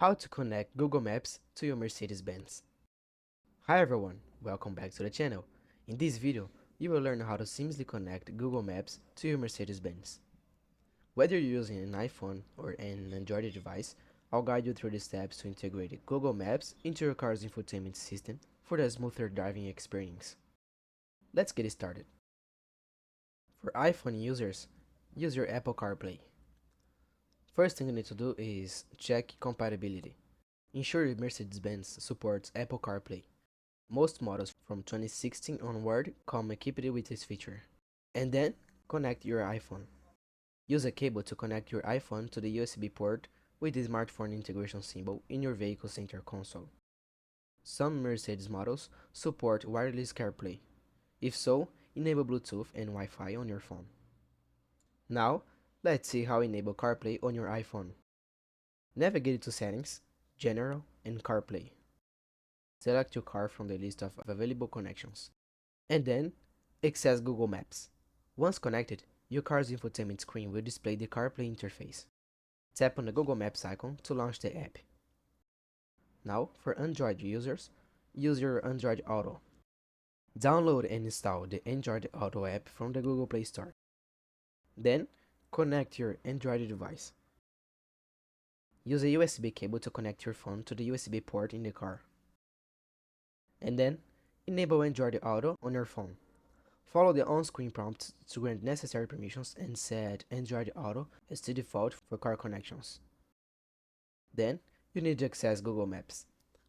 How to connect Google Maps to your Mercedes-Benz. Hi everyone, welcome back to the channel. In this video, you will learn how to seamlessly connect Google Maps to your Mercedes-Benz. Whether you're using an iPhone or an Android device, I'll guide you through the steps to integrate Google Maps into your car's infotainment system for a smoother driving experience. Let's get started. For iPhone users, use your Apple CarPlay. First thing you need to do is check compatibility. Ensure your Mercedes-Benz supports Apple CarPlay. Most models from 2016 onward come equipped with this feature. And then, connect your iPhone. Use a cable to connect your iPhone to the USB port with the smartphone integration symbol in your vehicle center console. Some Mercedes models support wireless CarPlay. If so, enable Bluetooth and Wi-Fi on your phone. Now, let's see how to enable CarPlay on your iPhone. Navigate to Settings, General, and CarPlay. Select your car from the list of available connections. And then, access Google Maps. Once connected, your car's infotainment screen will display the CarPlay interface. Tap on the Google Maps icon to launch the app. Now, for Android users, use your Android Auto. Download and install the Android Auto app from the Google Play Store. Then, connect your Android device. Use a USB cable to connect your phone to the USB port in the car. And then, enable Android Auto on your phone. Follow the on-screen prompts to grant necessary permissions and set Android Auto as the default for car connections. Then, you need to access Google Maps.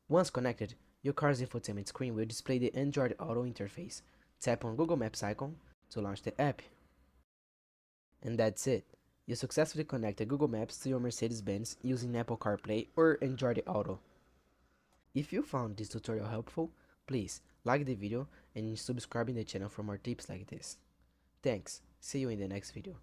Once connected, your car's infotainment screen will display the Android Auto interface. Tap on Google Maps icon to launch the app. And that's it. You successfully connected Google Maps to your Mercedes-Benz using Apple CarPlay or Android Auto. If you found this tutorial helpful, please like the video and subscribe in the channel for more tips like this. Thanks, see you in the next video.